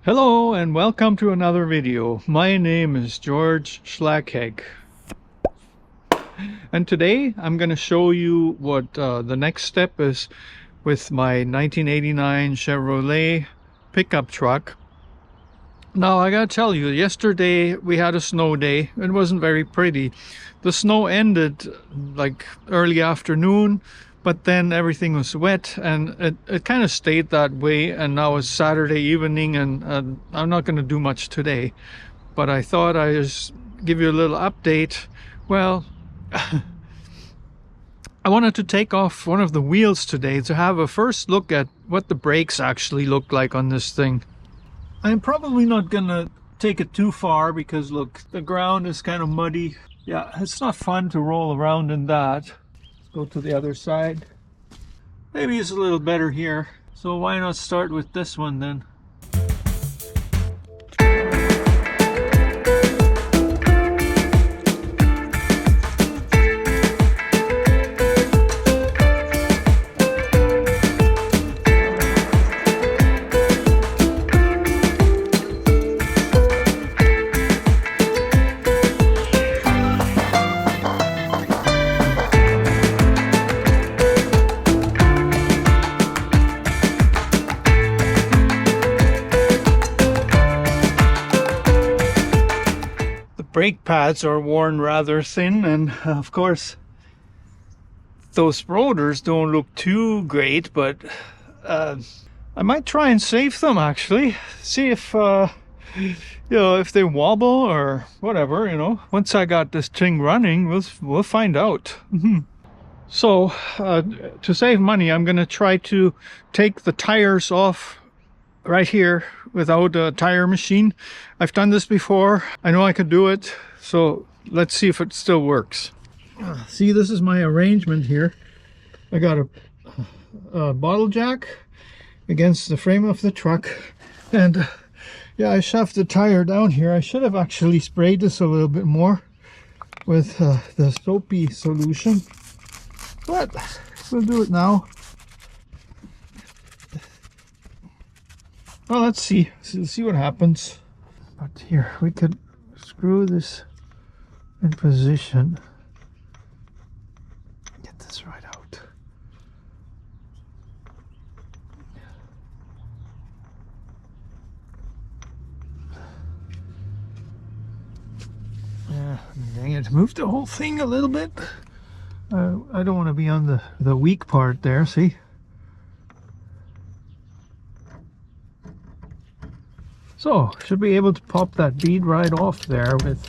Hello and welcome to another video. My name is George Schlackheg, and today I'm going to show you what the next step is with my 1989 Chevrolet pickup truck. Now I gotta tell you, yesterday we had a snow day. It wasn't very pretty. The snow ended like early afternoon, but then everything was wet, and it kind of stayed that way. And now it's Saturday evening, and I'm not going to do much today, but I thought I'd just give you a little update. Well, I wanted to take off one of the wheels today to have a first look at what the brakes actually look like on this thing. I'm probably not gonna take it too far because look, the ground is kind of muddy. Yeah, it's not fun to roll around in that. Let's go to the other side. Maybe it's a little better here. So why not start with this one then? Brake pads are worn rather thin, and of course those rotors don't look too great, but I might try and save them actually. See if if they wobble or whatever, Once I got this thing running, we'll find out. So to save money, I'm gonna try to take the tires off right here without a tire machine. I've done this before. I know I could do it. So let's see if it still works. See, this is my arrangement here. I got a bottle jack against the frame of the truck. And yeah, I shoved the tire down here. I should have actually sprayed this a little bit more with the soapy solution. But we'll do it now. Well, let's see what happens. But here, we could screw this in position. Get this right out. Yeah, dang it, move the whole thing a little bit. I don't want to be on the weak part there, see? So, should be able to pop that bead right off there with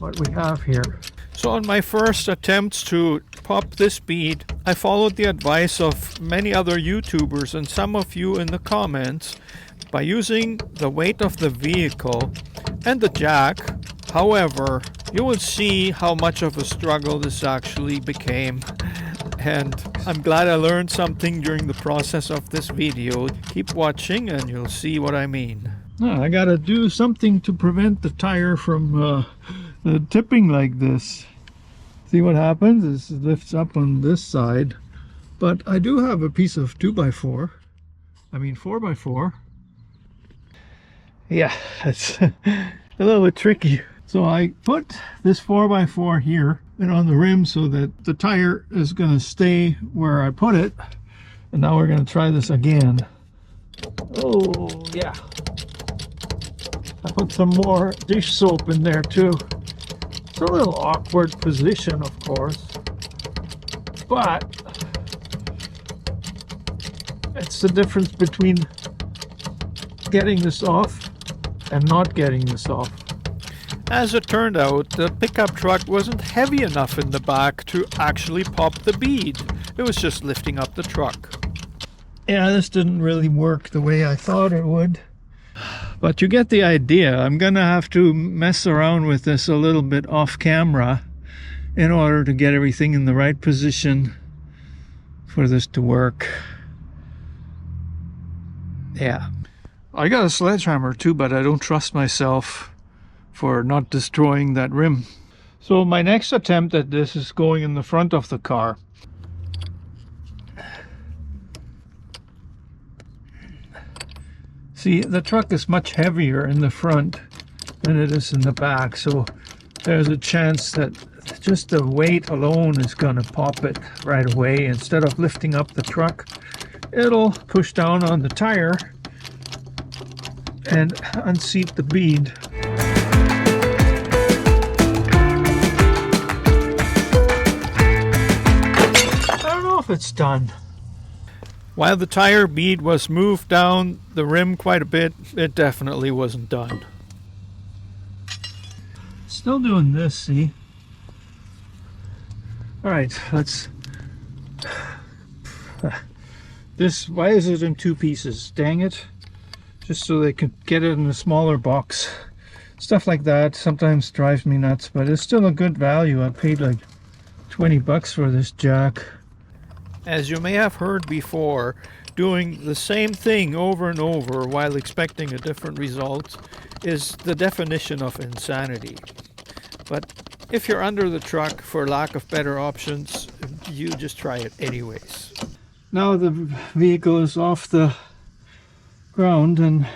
what we have here. So on my first attempts to pop this bead, I followed the advice of many other YouTubers and some of you in the comments by using the weight of the vehicle and the jack. However, you will see how much of a struggle this actually became. And I'm glad I learned something during the process of this video. Keep watching and you'll see what I mean. I gotta do something to prevent the tire from tipping like this. See what happens? This lifts up on this side. But I do have a piece of 4x4. Yeah, it's a little bit tricky. So I put this 4x4 here and on the rim so that the tire is gonna stay where I put it. And now we're gonna try this again. Oh, yeah. I put some more dish soap in there too. It's a little awkward position, of course, but it's the difference between getting this off and not getting this off. As it turned out, the pickup truck wasn't heavy enough in the back to actually pop the bead. It was just lifting up the truck. Yeah, this didn't really work the way I thought it would. But you get the idea. I'm gonna have to mess around with this a little bit off camera in order to get everything in the right position for this to work. Yeah. I got a sledgehammer too, but I don't trust myself for not destroying that rim. So my next attempt at this is going in the front of the car. See, the truck is much heavier in the front than it is in the back, so there's a chance that just the weight alone is going to pop it right away. Instead of lifting up the truck, it'll push down on the tire and unseat the bead. I don't know if it's done. While the tire bead was moved down the rim quite a bit, it definitely wasn't done. Still doing this, see? Alright, let's... This, why is it in two pieces? Dang it. Just so they could get it in a smaller box. Stuff like that sometimes drives me nuts, but it's still a good value. I paid like 20 bucks for this jack. As you may have heard before, doing the same thing over and over while expecting a different result is the definition of insanity. But if you're under the truck for lack of better options, you just try it anyways. Now the vehicle is off the ground and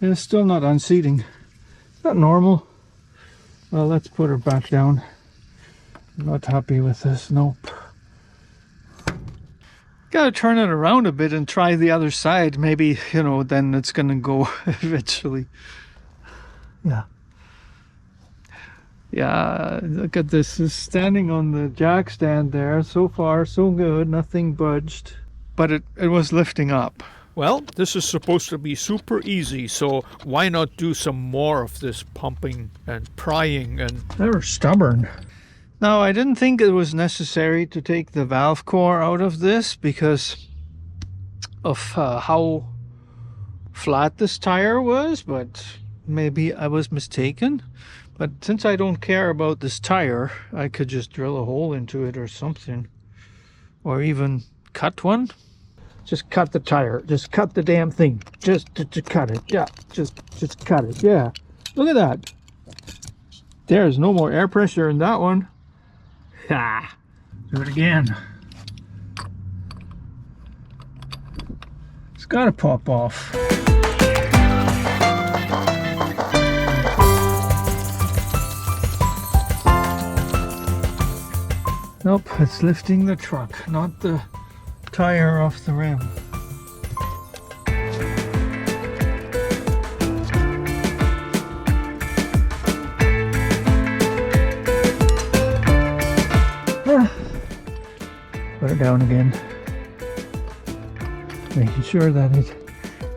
it's still not unseating. Is that normal? Well, let's put her back down. I'm not happy with this, nope. Gotta turn it around a bit and try the other side. Maybe, you know, then it's gonna go eventually. Yeah. Yeah, look at this. It's standing on the jack stand there. So far, so good. Nothing budged. But it was lifting up. Well, this is supposed to be super easy, so why not do some more of this pumping and prying and... They were stubborn. Now, I didn't think it was necessary to take the valve core out of this because of how flat this tire was, but maybe I was mistaken. But since I don't care about this tire, I could just drill a hole into it or something. Or even cut one. Just cut the tire. Just cut the damn thing. Just cut it. Yeah, just cut it. Yeah. Look at that. There's no more air pressure in that one. Ah, do it again. It's gotta pop off. Nope, it's lifting the truck, not the tire off the rim. Put it down again. Making sure that it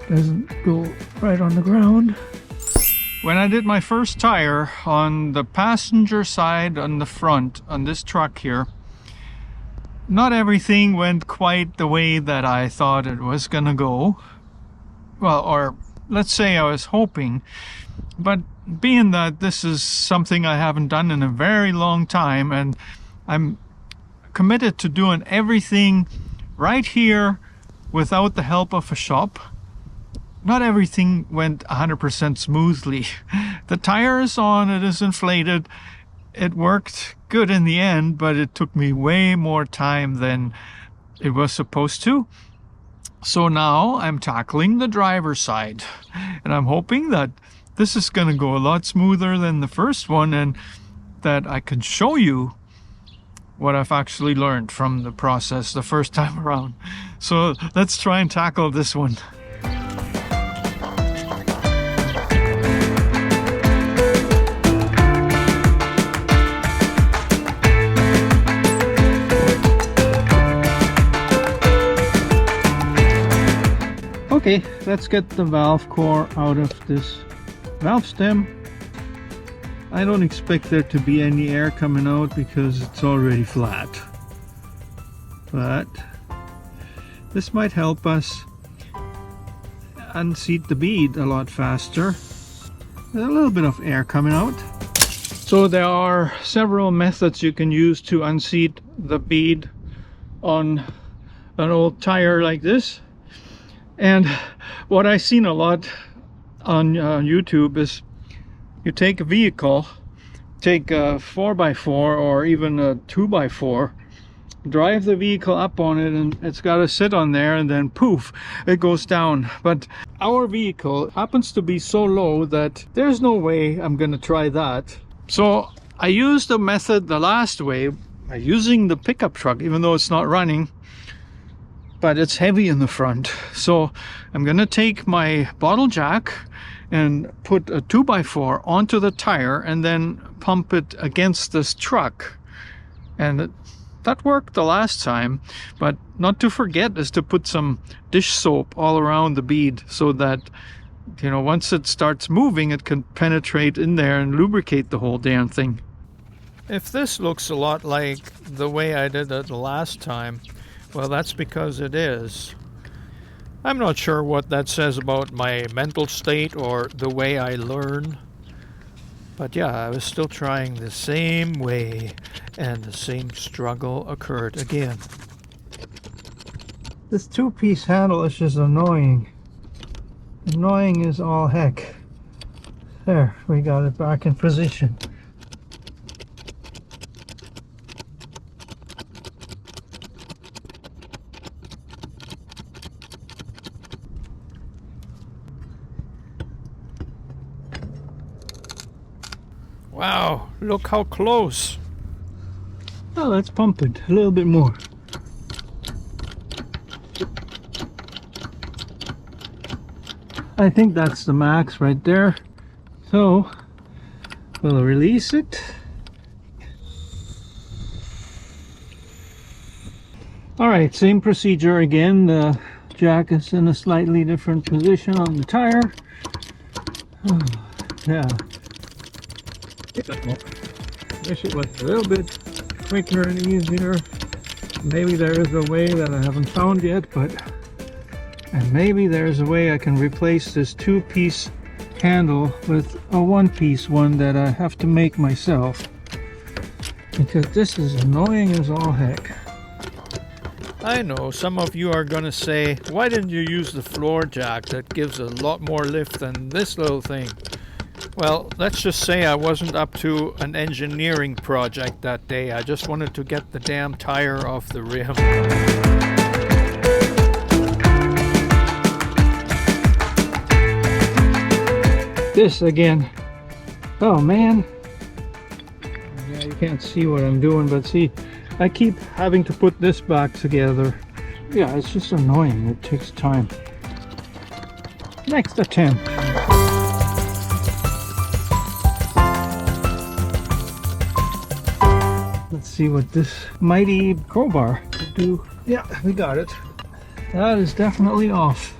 doesn't go right on the ground. When I did my first tire on the passenger side on the front on this truck here, not everything went quite the way that I thought it was gonna go. Well, or let's say I was hoping, but being that this is something I haven't done in a very long time and I'm committed to doing everything right here without the help of a shop, not everything went 100% smoothly. The tire is on, it is inflated, it worked good in the end, but it took me way more time than it was supposed to. So now I'm tackling the driver's side and I'm hoping that this is going to go a lot smoother than the first one and that I can show you what I've actually learned from the process the first time around. So let's try and tackle this one. Okay, let's get the valve core out of this valve stem. I don't expect there to be any air coming out because it's already flat. But this might help us unseat the bead a lot faster. There's a little bit of air coming out. So there are several methods you can use to unseat the bead on an old tire like this. And what I've seen a lot on YouTube is you take a vehicle, take a 4x4 or even a 2x4, drive the vehicle up on it, and it's got to sit on there, and then poof, it goes down. But our vehicle happens to be so low that there's no way I'm gonna try that. So I used the method the last way by using the pickup truck, even though it's not running, but it's heavy in the front. So I'm gonna take my bottle jack and put a 2x4 onto the tire and then pump it against this truck. And that worked the last time, but not to forget is to put some dish soap all around the bead so that, you know, once it starts moving, it can penetrate in there and lubricate the whole damn thing. If this looks a lot like the way I did it the last time, well, that's because it is. I'm not sure what that says about my mental state or the way I learn. But yeah, I was still trying the same way, and the same struggle occurred again. This two-piece handle is just annoying. Annoying as all heck. There, we got it back in position. Wow, look how close. Oh, let's pump it a little bit more. I think that's the max right there. So we'll release it. Alright, same procedure again. The jack is in a slightly different position on the tire. Yeah. Wish it was a little bit quicker and easier. Maybe there is a way that I haven't found yet, and maybe there's a way I can replace this two-piece handle with a one-piece one that I have to make myself, because this is annoying as all heck. I know some of you are gonna say, why didn't you use the floor jack that gives a lot more lift than this little thing? Well, let's just say I wasn't up to an engineering project that day. I just wanted to get the damn tire off the rim. This again. Oh man. Yeah, you can't see what I'm doing, but see, I keep having to put this back together. Yeah, it's just annoying. It takes time. Next attempt. Let's see what this mighty crowbar will do. Yeah, we got it. That is definitely off.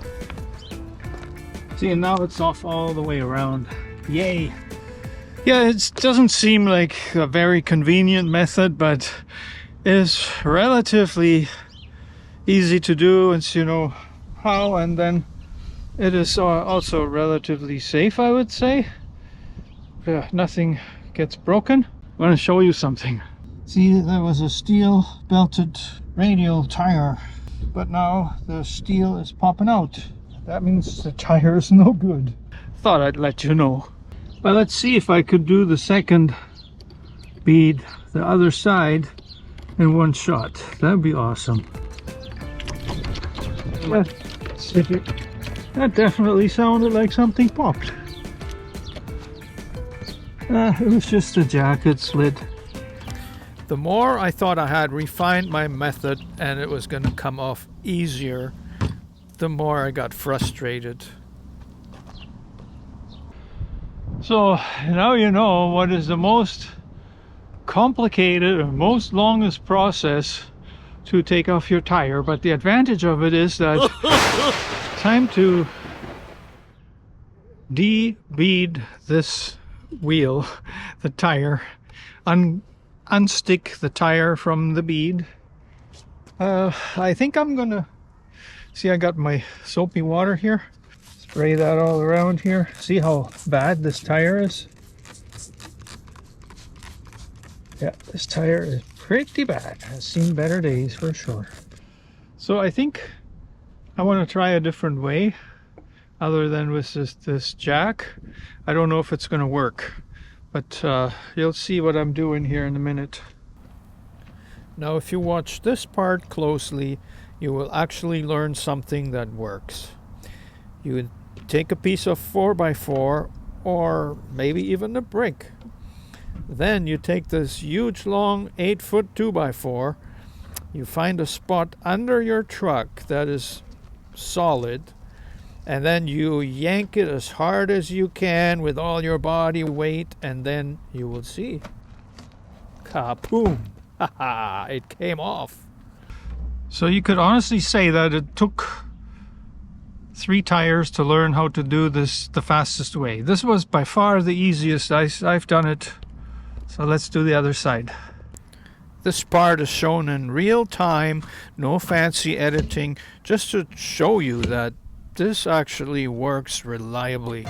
See, and now it's off all the way around. Yay! Yeah, it doesn't seem like a very convenient method, but it is relatively easy to do once you know how, and then it is also relatively safe, I would say. Nothing gets broken. I want to show you something. See, there was a steel belted radial tire, but now the steel is popping out. That means the tire is no good. Thought I'd let you know. Well, let's see if I could do the second bead, the other side, in one shot. That'd be awesome. Let's see if it... That definitely sounded like something popped. It was just a jacket slit. The more I thought I had refined my method and it was going to come off easier, the more I got frustrated. So now you know what is the most complicated or most longest process to take off your tire, but the advantage of it is that time to de-bead this wheel, the tire, unstick the tire from the bead. I think I'm gonna see, I got my soapy water here, spray that all around here. See how bad this tire is? Yeah, this tire is pretty bad. I've seen better days for sure. So I think I want to try a different way other than with this jack. I don't know if it's going to work, but you'll see what I'm doing here in a minute. Now, if you watch this part closely, you will actually learn something that works. You would take a piece of 4x4 or maybe even a brick. Then you take this huge long 8-foot 2x4, you find a spot under your truck that is solid, and then you yank it as hard as you can with all your body weight, and then you will see. Kaboom! Haha, it came off. So you could honestly say that it took 3 tires to learn how to do this the fastest way. This was by far the easiest. I've done it. So let's do the other side. This part is shown in real time, no fancy editing, just to show you that this actually works reliably.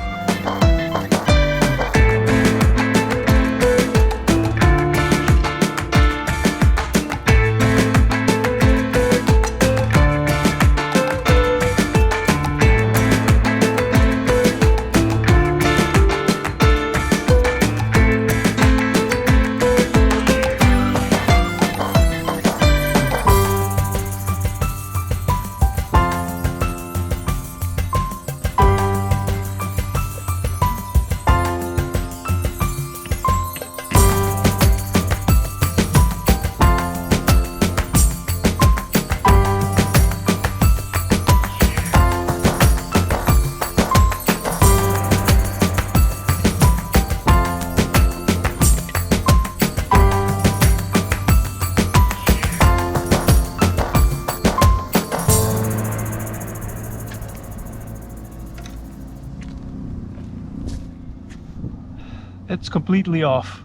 It's completely off.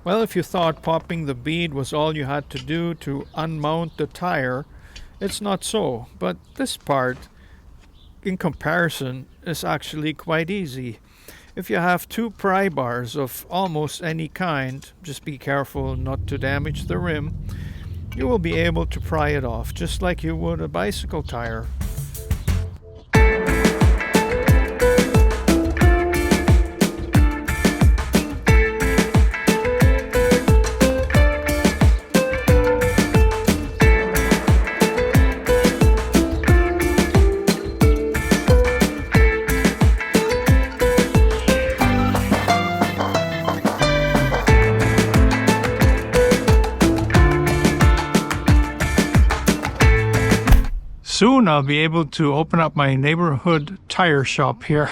Well, if you thought popping the bead was all you had to do to unmount the tire, it's not so. But this part, in comparison, is actually quite easy. If you have 2 pry bars of almost any kind, just be careful not to damage the rim, you will be able to pry it off just like you would a bicycle tire. Soon I'll be able to open up my neighborhood tire shop here.